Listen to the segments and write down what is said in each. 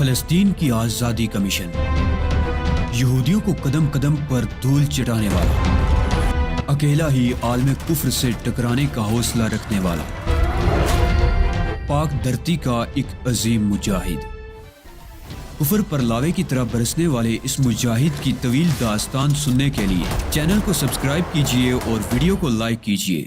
فلسطین کی آزادی کا مشن، یہودیوں کو قدم قدم پر دھول چٹانے والا، اکیلا ہی عالم کفر سے ٹکرانے کا حوصلہ رکھنے والا، پاک دھرتی کا ایک عظیم مجاہد، کفر پر لاوے کی طرح برسنے والے اس مجاہد کی طویل داستان سننے کے لیے چینل کو سبسکرائب کیجئے اور ویڈیو کو لائک کیجئے۔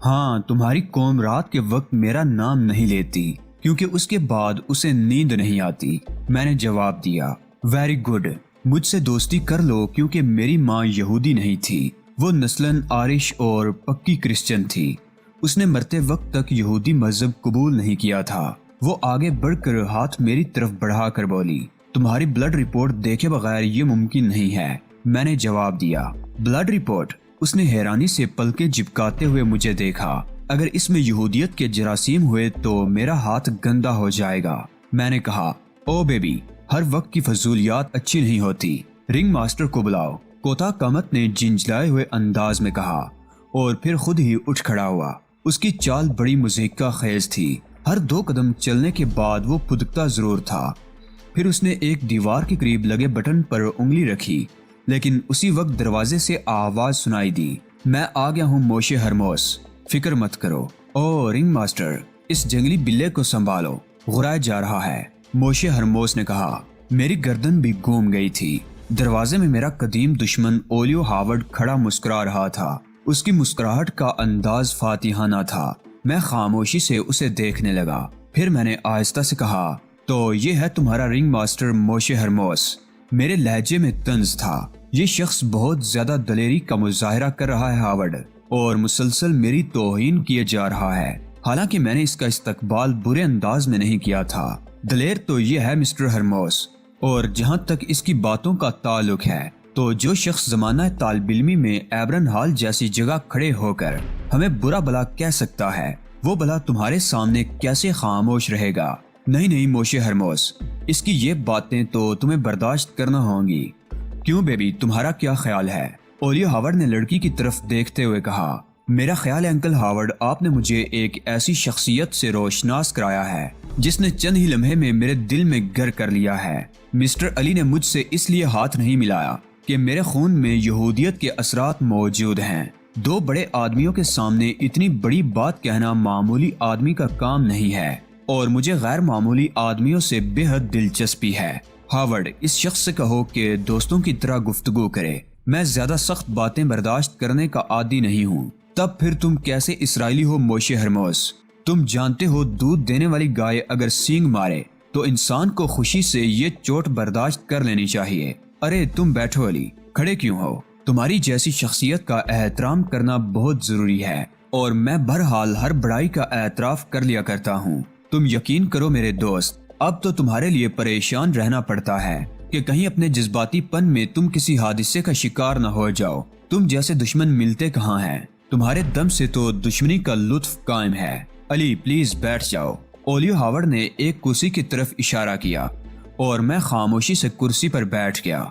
ہاں، تمہاری قوم رات کے وقت میرا نام نہیں لیتی کیونکہ اس کے بعد اسے نیند نہیں آتی۔ میں نے جواب دیا، ویری گڈ، مجھ سے دوستی کر لو کیونکہ میری ماں یہودی نہیں تھی، وہ نسلاً آئرش اور پکی کرسچن تھی۔ اس نے مرتے وقت تک یہودی مذہب قبول نہیں کیا تھا۔ وہ آگے بڑھ کر ہاتھ میری طرف بڑھا کر بولی، تمہاری بلڈ رپورٹ دیکھے بغیر یہ ممکن نہیں ہے۔ میں نے جواب دیا، بلڈ رپورٹ؟ اس نے حیرانی سے پلکیں جھپکاتے ہوئے مجھے دیکھا۔ اگر اس میں یہودیت کے جراثیم ہوئے تو میرا ہاتھ گندا ہو جائے گا۔ میں نے کہا، او بیبی، ہر وقت کی فضولیات اچھی نہیں ہوتی، رنگ ماسٹر کو بلاؤ، کوتا کامت نے جھنجھلائے ہوئے انداز میں کہا، اور پھر خود ہی اٹھ کھڑا ہوا۔ اس کی چال بڑی مضحکہ خیز تھی۔ ہر 2 قدم چلنے کے بعد وہ پھدکتا ضرور تھا۔ پھر اس نے ایک دیوار کے قریب لگے بٹن پر انگلی رکھی، لیکن اسی وقت دروازے سے آواز سنائی دی، میں آ گیا ہوں موشے ہرموس، فکر مت کرو۔ او رنگ ماسٹر، اس جنگلی بلے کو سنبھالو، غرایا جا رہا ہے، موشے ہرموس نے کہا۔ میری گردن بھی گھوم گئی تھی۔ دروازے میں میرا قدیم دشمن اولیو ہاورڈ کھڑا مسکرا رہا تھا۔ اس کی مسکراہٹ کا انداز فاتحانہ تھا۔ میں خاموشی سے اسے دیکھنے لگا۔ پھر میں نے آہستہ سے کہا، تو یہ ہے تمہارا رنگ ماسٹر موشے ہرموس۔ میرے لہجے میں طنز تھا۔ یہ شخص بہت زیادہ دلیری کا مظاہرہ کر رہا ہے ہاورڈ، اور مسلسل میری توہین کیے جا رہا ہے، حالانکہ میں نے اس کا استقبال برے انداز میں نہیں کیا تھا۔ دلیر تو یہ ہے مسٹر ہرموس، اور جہاں تک اس کی باتوں کا تعلق ہے تو جو شخص زمانہ طالب علمی میں ایبرن ہال جیسی جگہ کھڑے ہو کر ہمیں برا بلا کہہ سکتا ہے، وہ بلا تمہارے سامنے کیسے خاموش رہے گا؟ نہیں موشے ہرموس، اس کی یہ باتیں تو تمہیں برداشت کرنا ہوں گی۔ کیوں بیبی، تمہارا کیا خیال ہے؟ اولیو ہاورڈ نے لڑکی کی طرف دیکھتے ہوئے کہا، میرا خیال ہے انکل ہاورڈ، آپ نے مجھے ایک ایسی شخصیت سے روشناس کرایا ہے جس نے چند ہی لمحے میں میرے دل میں گھر کر لیا ہے۔ مسٹر علی نے مجھ سے اس لیے ہاتھ نہیں ملایا کہ میرے خون میں یہودیت کے اثرات موجود ہیں۔ 2 بڑے آدمیوں کے سامنے اتنی بڑی بات کہنا معمولی آدمی کا کام نہیں ہے، اور مجھے غیر معمولی آدمیوں سے بے حد دلچسپی ہے۔ ہاورڈ، اس شخص سے کہو کہ دوستوں کی طرح گفتگو کرے، میں زیادہ سخت باتیں برداشت کرنے کا عادی نہیں ہوں۔ تب پھر تم کیسے اسرائیلی ہو موشے ہرموس؟ تم جانتے ہو دودھ دینے والی گائے اگر سینگ مارے تو انسان کو خوشی سے یہ چوٹ برداشت کر لینی چاہیے۔ ارے تم بیٹھو علی، کھڑے کیوں ہو؟ تمہاری جیسی شخصیت کا احترام کرنا بہت ضروری ہے، اور میں بہرحال ہر بڑائی کا اعتراف کر لیا کرتا ہوں۔ تم یقین کرو میرے دوست، اب تو تمہارے لیے پریشان رہنا پڑتا ہے کہ کہیں اپنے جذباتی پن میں تم کسی حادثے کا شکار نہ ہو جاؤ۔ تم جیسے دشمن ملتے کہاں ہیں؟ تمہارے دم سے تو دشمنی کا لطف قائم ہے۔ علی پلیز بیٹھ جاؤ۔ اولیو ہاورڈ نے ایک کرسی کی طرف اشارہ کیا، اور میں خاموشی سے کرسی پر بیٹھ گیا۔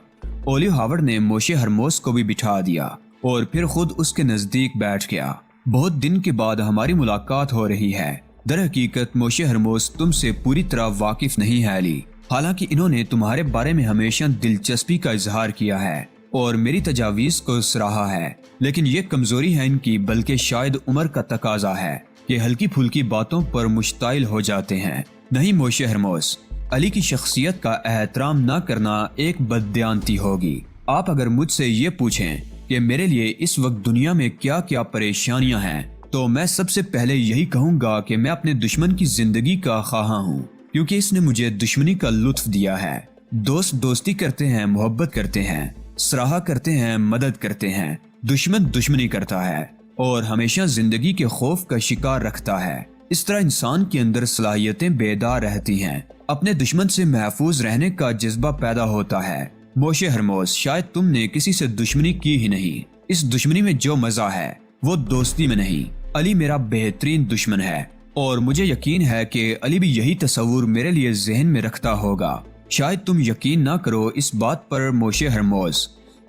اولیو ہاورڈ نے موشے ہرموس کو بھی بٹھا دیا، اور پھر خود اس کے نزدیک بیٹھ گیا۔ بہت دن کے بعد ہماری ملاقات ہو رہی ہے۔ در حقیقت موشے ہرموس تم سے پوری طرح واقف نہیں ہے علی، حالانکہ انہوں نے تمہارے بارے میں ہمیشہ دلچسپی کا اظہار کیا ہے اور میری تجاویز کو سراہا ہے، لیکن یہ کمزوری ہے ان کی، بلکہ شاید عمر کا تقاضا ہے کہ ہلکی پھلکی باتوں پر مشتعل ہو جاتے ہیں۔ نہیں موشے ہرموس، علی کی شخصیت کا احترام نہ کرنا ایک بددیانتی ہوگی۔ آپ اگر مجھ سے یہ پوچھیں کہ میرے لیے اس وقت دنیا میں کیا کیا پریشانیاں ہیں، تو میں سب سے پہلے یہی کہوں گا کہ میں اپنے دشمن کی زندگی کا خواہاں ہوں، کیونکہ اس نے مجھے دشمنی کا لطف دیا ہے۔ دوست دوستی کرتے ہیں، محبت کرتے ہیں، سراہا کرتے ہیں، مدد کرتے ہیں۔ دشمن دشمنی کرتا ہے اور ہمیشہ زندگی کے خوف کا شکار رکھتا ہے۔ اس طرح انسان کے اندر صلاحیتیں بیدار رہتی ہیں، اپنے دشمن سے محفوظ رہنے کا جذبہ پیدا ہوتا ہے۔ موشے ہرموس، شاید تم نے کسی سے دشمنی کی ہی نہیں۔ اس دشمنی میں جو مزہ ہے وہ دوستی میں نہیں۔ علی میرا بہترین دشمن ہے، اور مجھے یقین ہے کہ علی بھی یہی تصور میرے لیے ذہن میں رکھتا ہوگا۔ شاید تم یقین نہ کرو اس بات پر موشے ہرموس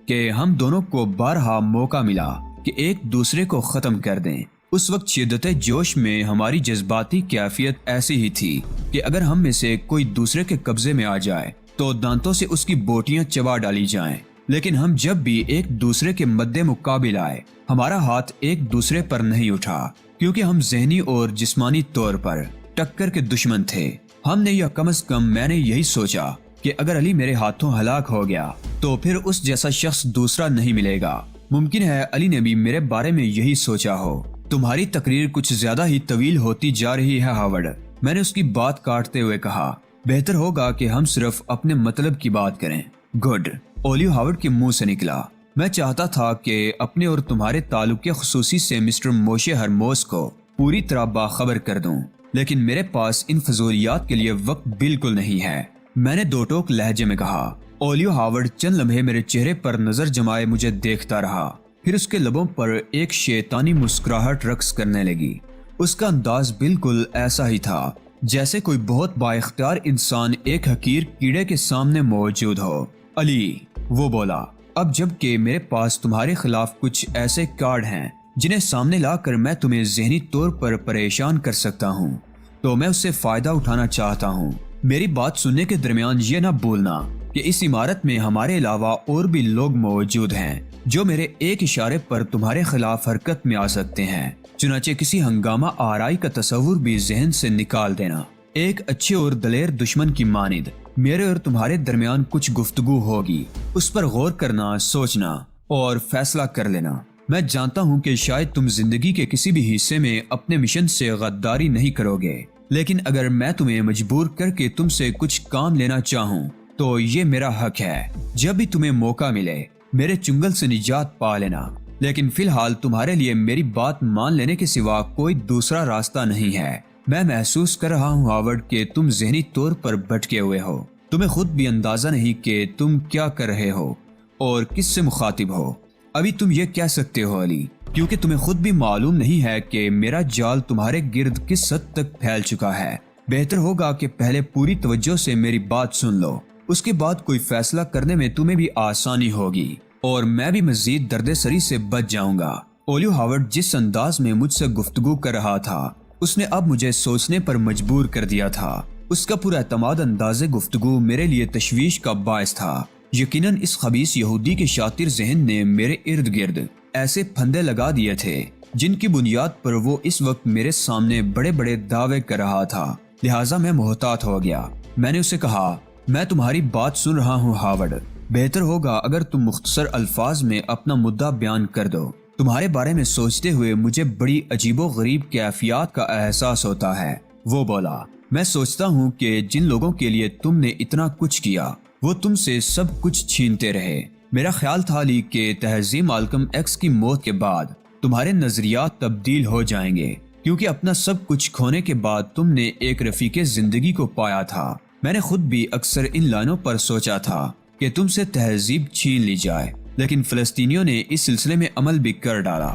کہ ہم دونوں کو بارہا موقع ملا کہ ایک دوسرے کو ختم کر دیں، اس وقت شدت جوش میں ہماری جذباتی کیفیت ایسی ہی تھی کہ اگر ہم میں سے کوئی دوسرے کے قبضے میں آ جائے تو دانتوں سے اس کی بوٹیاں چبا ڈالی جائیں، لیکن ہم جب بھی ایک دوسرے کے مد مقابل آئے ہمارا ہاتھ ایک دوسرے پر نہیں اٹھا، کیونکہ ہم ذہنی اور جسمانی طور پر ٹکر کے دشمن تھے۔ ہم نے یا کم از کم میں نے یہی سوچا کہ اگر علی میرے ہاتھوں ہلاک ہو گیا تو پھر اس جیسا شخص دوسرا نہیں ملے گا۔ ممکن ہے علی نے بھی میرے بارے میں یہی سوچا ہو۔ تمہاری تقریر کچھ زیادہ ہی طویل ہوتی جا رہی ہے ہاورڈ، میں نے اس کی بات کاٹتے ہوئے کہا۔ بہتر ہوگا کہ ہم صرف اپنے مطلب کی بات کریں۔ گڈ، اولیو ہاورڈ کے منہ سے نکلا۔ میں چاہتا تھا کہ اپنے اور تمہارے تعلق کے خصوصی سے مسٹر موشے ہرموس کو پوری طرح باخبر کر دوں، لیکن میرے پاس ان فضولیات کے لیے وقت بالکل نہیں ہے، میں نے دو ٹوک لہجے میں کہا۔ اولیو ہاورڈ چند لمحے میرے چہرے پر نظر جمائے مجھے دیکھتا رہا، پھر اس کے لبوں پر ایک شیطانی مسکراہٹ رقص کرنے لگی۔ اس کا انداز بالکل ایسا ہی تھا جیسے کوئی بہت با اختیار انسان ایک حقیر کیڑے کے سامنے موجود ہو۔ علی، وہ بولا، اب جب کہ میرے پاس تمہارے خلاف کچھ ایسے کارڈ ہیں جنہیں سامنے لا کر میں تمہیں ذہنی طور پر پریشان کر سکتا ہوں تو میں اس سے فائدہ اٹھانا چاہتا ہوں۔ میری بات سننے کے درمیان یہ نہ بھولنا کہ اس عمارت میں ہمارے علاوہ اور بھی لوگ موجود ہیں جو میرے ایک اشارے پر تمہارے خلاف حرکت میں آ سکتے ہیں، چنانچہ کسی ہنگامہ آرائی کا تصور بھی ذہن سے نکال دینا۔ ایک اچھے اور دلیر دشمن کی مانند میرے اور تمہارے درمیان کچھ گفتگو ہوگی، اس پر غور کرنا، سوچنا اور فیصلہ کر لینا۔ میں جانتا ہوں کہ شاید تم زندگی کے کسی بھی حصے میں اپنے مشن سے غداری نہیں کرو گے، لیکن اگر میں تمہیں مجبور کر کے تم سے کچھ کام لینا چاہوں تو یہ میرا حق ہے۔ جب بھی تمہیں موقع ملے میرے چنگل سے نجات پا لینا، لیکن فی الحال تمہارے لیے میری بات مان لینے کے سوا کوئی دوسرا راستہ نہیں ہے۔ میں محسوس کر رہا ہوں ہاورڈ کہ تم ذہنی طور پر بھٹکے ہوئے ہو، تمہیں خود بھی اندازہ نہیں کہ تم کیا کر رہے ہو اور کس سے مخاطب ہو۔ ابھی تم یہ کہہ سکتے ہو علی، کیونکہ تمہیں خود بھی معلوم نہیں ہے کہ میرا جال تمہارے گرد کس حد تک پھیل چکا ہے۔ بہتر ہوگا کہ پہلے پوری توجہ سے میری بات سن لو، اس کے بعد کوئی فیصلہ کرنے میں تمہیں بھی آسانی ہوگی اور میں بھی مزید درد سری سے بچ جاؤں گا۔ اولیو ہاورڈ جس انداز میں مجھ سے گفتگو کر رہا تھا اس نے اب مجھے سوچنے پر مجبور کر دیا تھا۔ اس کا پورا اعتماد انداز گفتگو میرے لیے تشویش کا باعث تھا۔ یقیناً اس خبیث یہودی کے شاطر ذہن نے میرے ارد گرد ایسے پھندے لگا دیے تھے جن کی بنیاد پر وہ اس وقت میرے سامنے بڑے بڑے دعوے کر رہا تھا، لہٰذا میں محتاط ہو گیا۔ میں نے اسے کہا، میں تمہاری بات سن رہا ہوں ہاورڈ، بہتر ہوگا اگر تم مختصر الفاظ میں اپنا مدعا بیان کر دو۔ تمہارے بارے میں سوچتے ہوئے مجھے بڑی عجیب و غریب کیفیات کا احساس ہوتا ہے، وہ بولا۔ میں سوچتا ہوں کہ جن لوگوں کے لیے تم نے اتنا کچھ کیا وہ تم سے سب کچھ چھینتے رہے۔ میرا خیال تھا لی کہ تہذیب مالکم ایکس کی موت کے بعد تمہارے نظریات تبدیل ہو جائیں گے، کیونکہ اپنا سب کچھ کھونے کے بعد تم نے ایک رفیق زندگی کو پایا تھا۔ میں نے خود بھی اکثر ان لائنوں پر سوچا تھا کہ تم سے تہذیب چھین لی جائے، لیکن فلسطینیوں نے اس سلسلے میں عمل بھی کر ڈالا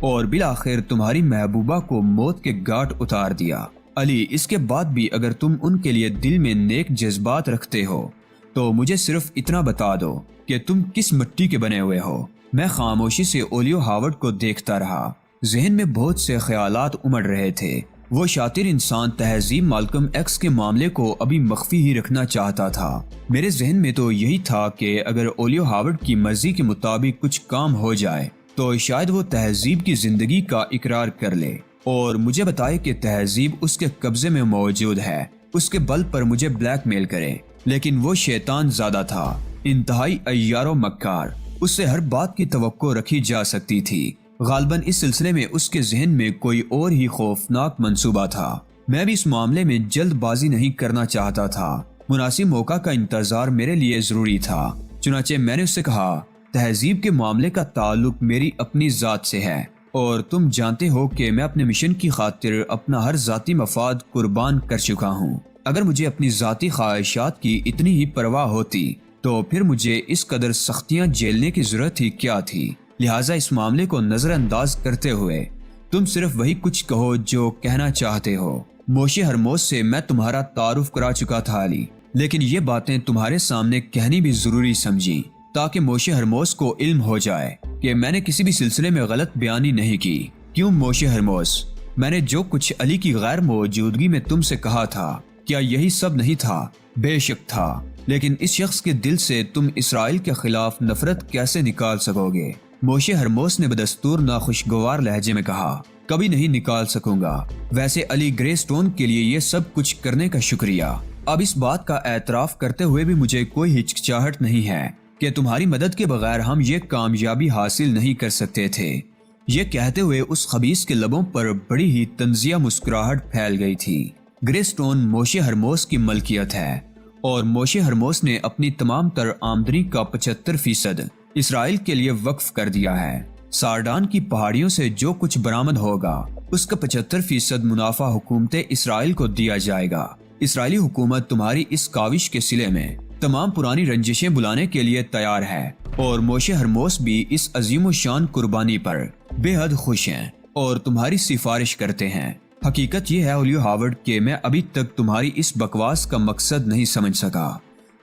اور بالآخر تمہاری محبوبہ کو موت کے گھاٹ اتار دیا۔ علی، اس کے بعد بھی اگر تم ان کے لیے دل میں نیک جذبات رکھتے ہو تو مجھے صرف اتنا بتا دو کہ تم کس مٹی کے بنے ہوئے ہو۔ میں خاموشی سے اولیو ہاورڈ کو دیکھتا رہا، ذہن میں بہت سے خیالات امڑ رہے تھے۔ وہ شاطر انسان تہذیب مالکم ایکس کے معاملے کو ابھی مخفی ہی رکھنا چاہتا تھا۔ میرے ذہن میں تو یہی تھا کہ اگر اولیو ہاورڈ کی مرضی کے مطابق کچھ کام ہو جائے تو شاید وہ تہذیب کی زندگی کا اقرار کر لے اور مجھے بتائے کہ تہذیب اس کے قبضے میں موجود ہے، اس کے بل پر مجھے بلیک میل کرے۔ لیکن وہ شیطان زیادہ تھا، انتہائی عیار و مکار، اس سے ہر بات کی توقع رکھی جا سکتی تھی۔ غالباً اس سلسلے میں اس کے ذہن میں کوئی اور ہی خوفناک منصوبہ تھا۔ میں بھی اس معاملے میں جلد بازی نہیں کرنا چاہتا تھا، مناسب موقع کا انتظار میرے لیے ضروری تھا۔ چنانچہ میں نے اس سے کہا، تہذیب کے معاملے کا تعلق میری اپنی ذات سے ہے اور تم جانتے ہو کہ میں اپنے مشن کی خاطر اپنا ہر ذاتی مفاد قربان کر چکا ہوں۔ اگر مجھے اپنی ذاتی خواہشات کی اتنی ہی پرواہ ہوتی تو پھر مجھے اس قدر سختیاں جھیلنے کی ضرورت ہی کیا تھی۔ لہٰذا اس معاملے کو نظر انداز کرتے ہوئے تم صرف وہی کچھ کہو جو کہنا چاہتے ہو۔ موشے ہرموس سے میں تمہارا تعارف کرا چکا تھا علی، لیکن یہ باتیں تمہارے سامنے کہنی بھی ضروری سمجھی تاکہ موشے ہرموس کو علم ہو جائے کہ میں نے کسی بھی سلسلے میں غلط بیانی نہیں کی، کیوں موشے ہرموس؟ میں نے جو کچھ علی کی غیر موجودگی میں تم سے کہا تھا کیا یہی سب نہیں تھا؟ بے شک تھا، لیکن اس شخص کے دل سے تم اسرائیل کے خلاف نفرت کیسے نکال سکو گے؟ موشے ہرموس نے بدستور ناخوشگوار لہجے میں کہا، کبھی نہیں نکال سکوں گا۔ ویسے علی گرے سٹون کے لیے یہ سب کچھ کرنے کا شکریہ۔ اب اس بات کا اعتراف کرتے ہوئے بھی مجھے کوئی ہچکچاہٹ نہیں ہے کہ تمہاری مدد کے بغیر ہم یہ کامیابی حاصل نہیں کر سکتے تھے۔ یہ کہتے ہوئے اس خبیث کے لبوں پر بڑی ہی طنزیہ مسکراہٹ پھیل گئی تھی۔ گرے سٹون موشے ہرموس کی ملکیت ہے اور موشے ہرموس نے اپنی تمام تر آمدنی کا 75% اسرائیل کے لیے وقف کر دیا ہے۔ سارڈان کی پہاڑیوں سے جو کچھ برآمد ہوگا اس کا 75% منافع حکومت اسرائیل کو دیا جائے گا۔ اسرائیلی حکومت تمہاری اس کاوش کے صلے میں تمام پرانی رنجشیں بلانے کے لیے تیار ہے اور موشے ہرموس بھی اس عظیم و شان قربانی پر بے حد خوش ہیں اور تمہاری سفارش کرتے ہیں۔ حقیقت یہ ہے اولیو ہاورڈ کہ میں ابھی تک تمہاری اس بکواس کا مقصد نہیں سمجھ سکا،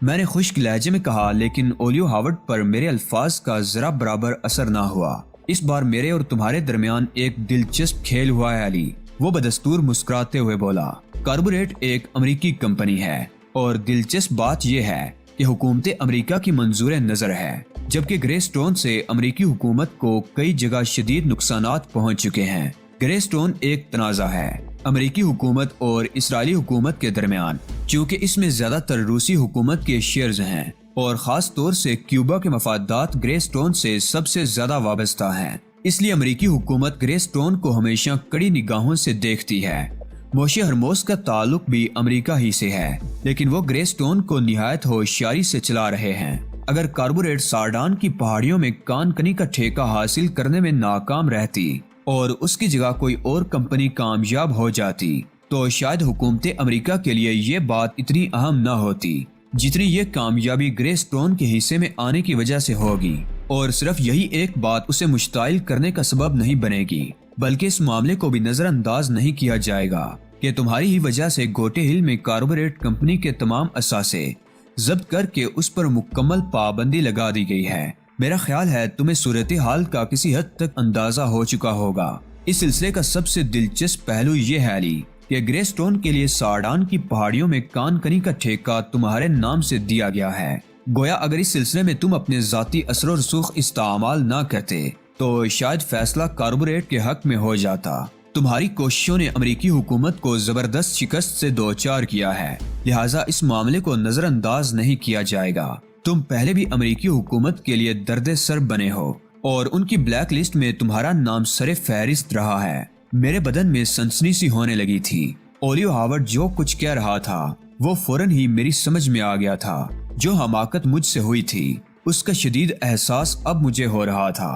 میں نے خشک لہجے میں کہا، لیکن اولیو ہاورڈ پر میرے الفاظ کا ذرا برابر اثر نہ ہوا۔ اس بار میرے اور تمہارے درمیان ایک دلچسپ کھیل ہوا ہے علی، وہ بدستور مسکراتے ہوئے بولا۔ کاربوریٹ ایک امریکی کمپنی ہے اور دلچسپ بات یہ ہے کہ حکومت امریکہ کی منظور نظر ہے، جبکہ گرے سٹون سے امریکی حکومت کو کئی جگہ شدید نقصانات پہنچ چکے ہیں۔ گرے سٹون ایک تنازع ہے امریکی حکومت اور اسرائیلی حکومت کے درمیان، چونکہ اس میں زیادہ تر روسی حکومت کے شیئرز ہیں اور خاص طور سے کیوبا کے مفادات گرے سٹون سے سب سے زیادہ وابستہ ہیں۔ اس لیے امریکی حکومت گرے سٹون کو ہمیشہ کڑی نگاہوں سے دیکھتی ہے۔ موشے ہرموس کا تعلق بھی امریکہ ہی سے ہے، لیکن وہ گرے سٹون کو نہایت ہوشیاری سے چلا رہے ہیں۔ اگر کاربوریٹ سارڈان کی پہاڑیوں میں کان کنی کا ٹھیکہ حاصل کرنے میں ناکام رہتی اور اس کی جگہ کوئی اور کمپنی کامیاب ہو جاتی تو شاید حکومت امریکہ کے لیے یہ بات اتنی اہم نہ ہوتی جتنی یہ کامیابی گرے سٹون کے حصے میں آنے کی وجہ سے ہوگی، اور صرف یہی ایک بات اسے مشتعل کرنے کا سبب نہیں بنے گی، بلکہ اس معاملے کو بھی نظر انداز نہیں کیا جائے گا کہ تمہاری ہی وجہ سے گوٹے ہل میں کاربوریٹ کمپنی کے تمام اثاثے ضبط کر کے اس پر مکمل پابندی لگا دی گئی ہے۔ میرا خیال ہے تمہیں صورتحال کا کسی حد تک اندازہ ہو چکا ہوگا۔ اس سلسلے کا سب سے دلچسپ پہلو یہ ہے علی کہ گرے سٹون کے لیے سارڈان کی پہاڑیوں میں کان کنی کا ٹھیکہ تمہارے نام سے دیا گیا ہے۔ گویا اگر اس سلسلے میں تم اپنے ذاتی اثر و رسوخ استعمال نہ کرتے تو شاید فیصلہ کاربوریٹ کے حق میں ہو جاتا۔ تمہاری کوششوں نے امریکی حکومت کو زبردست شکست سے دوچار کیا ہے، لہٰذا اس معاملے کو نظر انداز نہیں کیا جائے گا۔ تم پہلے بھی امریکی حکومت کے لیے درد سر بنے ہو اور ان کی بلیک لسٹ میں تمہارا نام سر فہرست رہا ہے۔ میرے بدن میں سنسنی سی ہونے لگی تھی۔ اولیو ہاورڈ جو کچھ کہہ رہا تھا وہ فوراً ہی میری سمجھ میں آ گیا تھا۔ جو حماقت مجھ سے ہوئی تھی اس کا شدید احساس اب مجھے ہو رہا تھا۔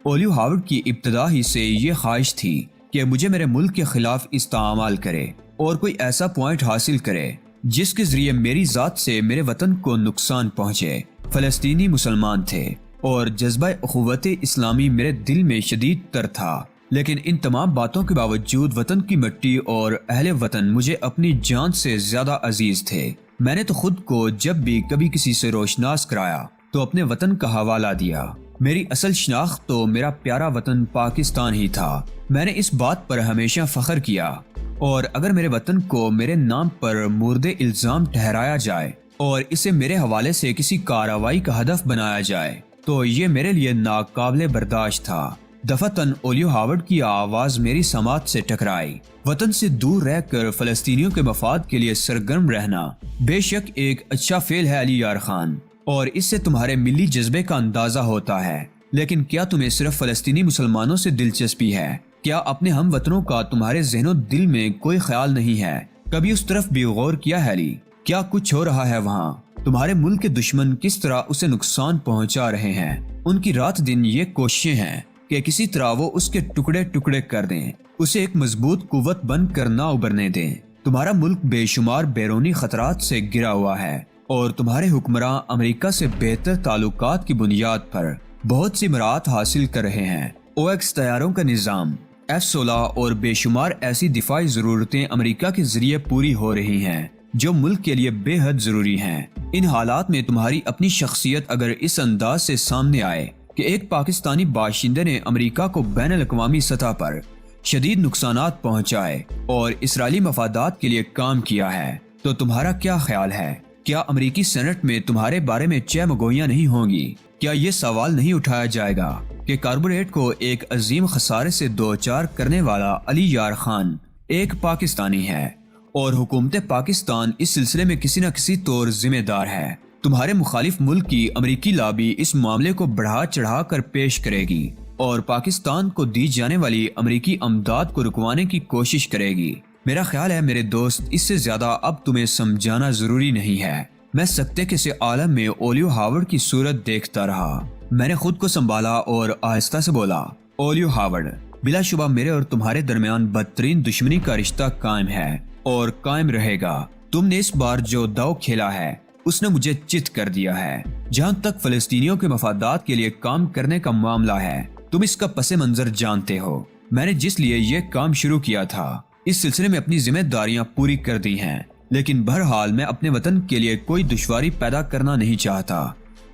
اولیو ہاورڈ کی ابتدا ہی سے یہ خواہش تھی کہ مجھے میرے ملک کے خلاف استعمال کرے اور کوئی ایسا پوائنٹ حاصل کرے جس کے ذریعے میری ذات سے میرے وطن کو نقصان پہنچے۔ فلسطینی مسلمان تھے اور جذبہ اخوت اسلامی میرے دل میں شدید تر تھا، لیکن ان تمام باتوں کے باوجود وطن کی مٹی اور اہل وطن مجھے اپنی جان سے زیادہ عزیز تھے۔ میں نے تو خود کو جب بھی کبھی کسی سے روشناس کرایا تو اپنے وطن کا حوالہ دیا۔ میری اصل شناخت تو میرا پیارا وطن پاکستان ہی تھا۔ میں نے اس بات پر ہمیشہ فخر کیا، اور اگر میرے وطن کو میرے نام پر مورد الزام ٹھہرایا جائے اور اسے میرے حوالے سے کسی کارروائی کا ہدف بنایا جائے تو یہ میرے لیے ناقابل برداشت تھا۔ دفعتاً اولیو ہاورڈ کی آواز میری سماعت سے ٹکرائی۔ وطن سے دور رہ کر فلسطینیوں کے مفاد کے لیے سرگرم رہنا بے شک ایک اچھا فعل ہے علی یار خان، اور اس سے تمہارے ملی جذبے کا اندازہ ہوتا ہے، لیکن کیا تمہیں صرف فلسطینی مسلمانوں سے دلچسپی ہے؟ کیا اپنے ہم وطنوں کا تمہارے ذہن و دل میں کوئی خیال نہیں ہے؟ کبھی اس طرف بھی غور کیا ہے علی؟ کیا کچھ ہو رہا ہے وہاں؟ تمہارے ملک کے دشمن کس طرح اسے نقصان پہنچا رہے ہیں؟ ان کی رات دن یہ کوششیں ہیں کہ کسی طرح وہ اس کے ٹکڑے ٹکڑے کر دیں، اسے ایک مضبوط قوت بن کر نہ ابھرنے دیں۔ تمہارا ملک بے شمار بیرونی خطرات سے گھرا ہوا ہے اور تمہارے حکمراں امریکہ سے بہتر تعلقات کی بنیاد پر بہت سی مراعات حاصل کر رہے ہیں۔ OX طیاروں کا نظام، F-16 اور بے شمار ایسی دفاعی ضرورتیں امریکہ کے ذریعے پوری ہو رہی ہیں جو ملک کے لیے بے حد ضروری ہیں۔ ان حالات میں تمہاری اپنی شخصیت اگر اس انداز سے سامنے آئے کہ ایک پاکستانی باشندے نے امریکہ کو بین الاقوامی سطح پر شدید نقصانات پہنچائے اور اسرائیلی مفادات کے لیے کام کیا ہے، تو تمہارا کیا خیال ہے؟ کیا امریکی سینٹ میں تمہارے بارے میں چہمگوئیاں نہیں ہوں گی؟ کیا یہ سوال نہیں اٹھایا جائے گا کہ کاربوریٹ کو ایک عظیم خسارے سے دوچار کرنے والا علی یار خان ایک پاکستانی ہے اور حکومت پاکستان اس سلسلے میں کسی نہ کسی طور ذمہ دار ہے؟ تمہارے مخالف ملک کی امریکی لابی اس معاملے کو بڑھا چڑھا کر پیش کرے گی اور پاکستان کو دی جانے والی امریکی امداد کو رکوانے کی کوشش کرے گی۔ میرا خیال ہے میرے دوست، اس سے زیادہ اب تمہیں سمجھانا ضروری نہیں ہے۔ میں سکتے کسی عالم میں اولیو ہاورڈ کی صورت دیکھتا رہا۔ میں نے خود کو سنبھالا اور آہستہ سے بولا، اولیو ہاورڈ، بلا شبہ میرے اور تمہارے درمیان بدترین دشمنی کا رشتہ قائم ہے اور قائم رہے گا۔ تم نے اس بار جو داؤ کھیلا ہے اس نے مجھے چت کر دیا ہے۔ جہاں تک فلسطینیوں کے مفادات کے لیے کام کرنے کا معاملہ ہے، تم اس کا پس منظر جانتے ہو۔ میں نے جس لیے یہ کام شروع کیا تھا اس سلسلے میں اپنی ذمہ داریاں پوری کر دی ہیں، لیکن بہرحال میں اپنے وطن کے لیے کوئی دشواری پیدا کرنا نہیں چاہتا۔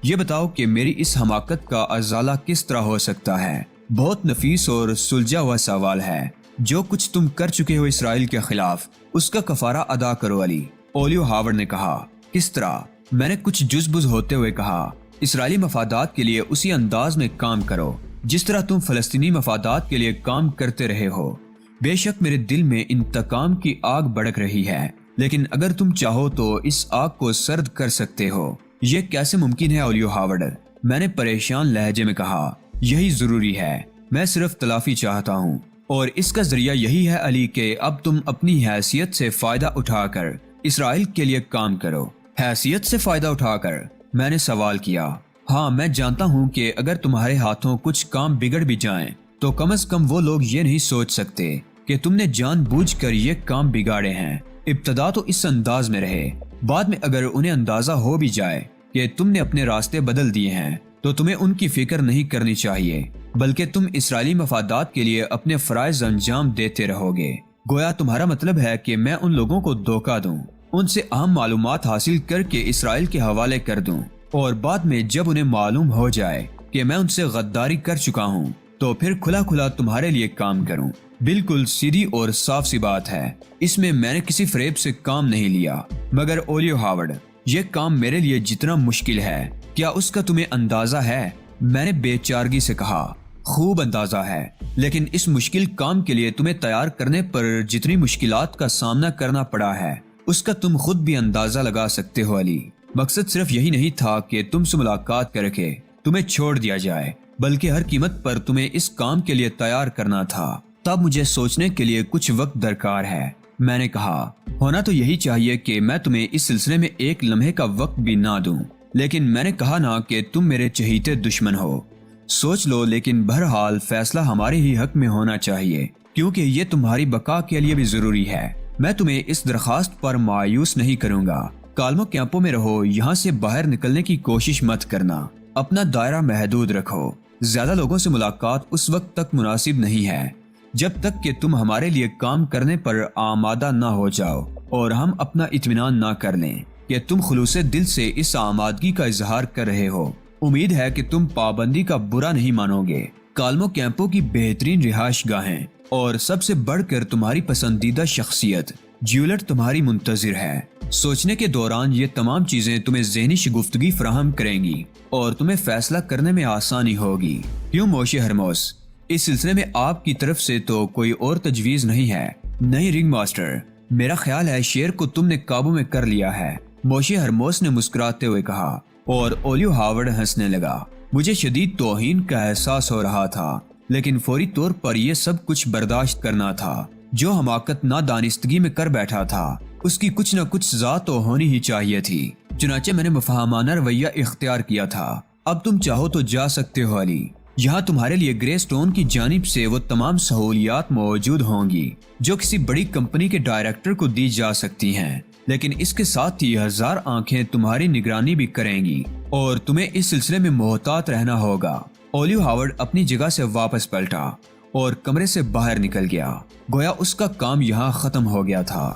یہ بتاؤ کہ میری اس حماقت کا ازالہ کس طرح ہو سکتا ہے؟ بہت نفیس اور سلجھا ہوا سوال ہے۔ جو کچھ تم کر چکے ہو اسرائیل کے خلاف، اس کا کفارہ ادا کرو علی، اولیو ہاورڈ نے کہا۔ کس طرح؟ میں نے کچھ جزبز ہوتے ہوئے کہا، اسرائیلی مفادات کے لیے اسی انداز میں کام کرو جس طرح تم فلسطینی مفادات کے لیے کام کرتے رہے ہو۔ بے شک میرے دل میں انتقام کی آگ بھڑک رہی ہے، لیکن اگر تم چاہو تو اس آگ کو سرد کر سکتے ہو۔ یہ کیسے ممکن ہے اولیو ہاورڈ؟ میں نے پریشان لہجے میں کہا، یہی ضروری ہے، میں صرف تلافی چاہتا ہوں، اور اس کا ذریعہ یہی ہے علی کہ اب تم اپنی حیثیت سے فائدہ اٹھا کر اسرائیل کے لیے کام کرو۔ حیثیت سے فائدہ اٹھا کر؟ میں نے سوال کیا۔ ہاں، میں جانتا ہوں کہ اگر تمہارے ہاتھوں کچھ کام بگڑ بھی جائیں تو کم از کم وہ لوگ یہ نہیں سوچ سکتے کہ تم نے جان بوجھ کر یہ کام بگاڑے ہیں۔ ابتدا تو اس انداز میں رہے، بعد میں اگر انہیں اندازہ ہو بھی جائے کہ تم نے اپنے راستے بدل دیے ہیں تو تمہیں ان کی فکر نہیں کرنی چاہیے، بلکہ تم اسرائیلی مفادات کے لیے اپنے فرائض انجام دیتے رہو گے۔ گویا تمہارا مطلب ہے کہ میں ان لوگوں کو دھوکہ دوں، ان سے اہم معلومات حاصل کر کے اسرائیل کے حوالے کر دوں، اور بعد میں جب انہیں معلوم ہو جائے کہ میں ان سے غداری کر چکا ہوں تو پھر کھلا کھلا تمہارے لیے کام کروں۔ بالکل سیدھی اور صاف سی بات ہے، اس میں نے کسی فریب سے کام نہیں لیا۔ مگر اولیو ہاورڈ، یہ کام میرے لیے جتنا مشکل ہے، کیا اس کا تمہیں اندازہ ہے؟ میں نے بے چارگی سے کہا، خوب اندازہ ہے، لیکن اس مشکل کام کے لیے تمہیں تیار کرنے پر جتنی مشکلات کا سامنا کرنا پڑا ہے اس کا تم خود بھی اندازہ لگا سکتے ہو علی۔ مقصد صرف یہی نہیں تھا کہ تم سے ملاقات کر کے تمہیں چھوڑ دیا جائے، بلکہ ہر قیمت پر تمہیں اس کام کے لیے تیار کرنا تھا۔ تب مجھے سوچنے کے لیے کچھ وقت درکار ہے۔ میں نے کہا، ہونا تو یہی چاہیے کہ میں تمہیں اس سلسلے میں ایک لمحے کا وقت بھی نہ دوں، لیکن میں نے کہا نا کہ تم میرے چہیتے دشمن ہو۔ سوچ لو، لیکن بہرحال فیصلہ ہمارے ہی حق میں ہونا چاہیے، کیونکہ یہ تمہاری بقا کے لیے بھی ضروری ہے۔ میں تمہیں اس درخواست پر مایوس نہیں کروں گا۔ کالموں کیمپوں میں رہو، یہاں سے باہر نکلنے کی کوشش مت کرنا، اپنا دائرہ محدود رکھو۔ زیادہ لوگوں سے ملاقات اس وقت تک مناسب نہیں ہے جب تک کہ تم ہمارے لیے کام کرنے پر آمادہ نہ ہو جاؤ اور ہم اپنا اطمینان نہ کر لیں کہ تم خلوص دل سے اس آمادگی کا اظہار کر رہے ہو۔ امید ہے کہ تم پابندی کا برا نہیں مانو گے۔ کالموں کیمپوں کی بہترین رہائش گاہیں اور سب سے بڑھ کر تمہاری پسندیدہ شخصیت جیولٹ تمہاری منتظر ہے۔ سوچنے کے دوران یہ تمام چیزیں تمہیں ذہنی شگفتگی فراہم کریں گی اور تمہیں فیصلہ کرنے میں آسانی ہوگی۔ کیوں موشے ہرموس، اس سلسلے میں آپ کی طرف سے تو کوئی اور تجویز نہیں ہے؟ نہیں رنگ ماسٹر، میرا خیال ہے شیر کو تم نے قابو میں کر لیا ہے، موشے ہرموس نے مسکراتے ہوئے کہا، اور اولیو ہاورڈ ہنسنے لگا۔ مجھے شدید توہین کا احساس ہو رہا تھا، لیکن فوری طور پر یہ سب کچھ برداشت کرنا تھا۔ جو حماقت نادانستگی میں کر بیٹھا تھا اس کی کچھ نہ کچھ ذات تو ہونی ہی چاہیے تھی۔ چنانچہ میں نے مفاہمانہ رویہ اختیار کیا تھا۔ اب تم چاہو تو جا سکتے ہو علی، یہاں تمہارے لیے گرے سٹون کی جانب سے وہ تمام سہولیات موجود ہوں گی جو کسی بڑی کمپنی کے ڈائریکٹر کو دی جا سکتی ہیں، لیکن اس کے ساتھ ہی 1000 آنکھیں تمہاری نگرانی بھی کریں گی اور تمہیں اس سلسلے میں محتاط رہنا ہوگا۔ اولیو ہاورڈ اپنی جگہ سے واپس پلٹا اور کمرے سے باہر نکل گیا، گویا اس کا کام یہاں ختم ہو گیا تھا۔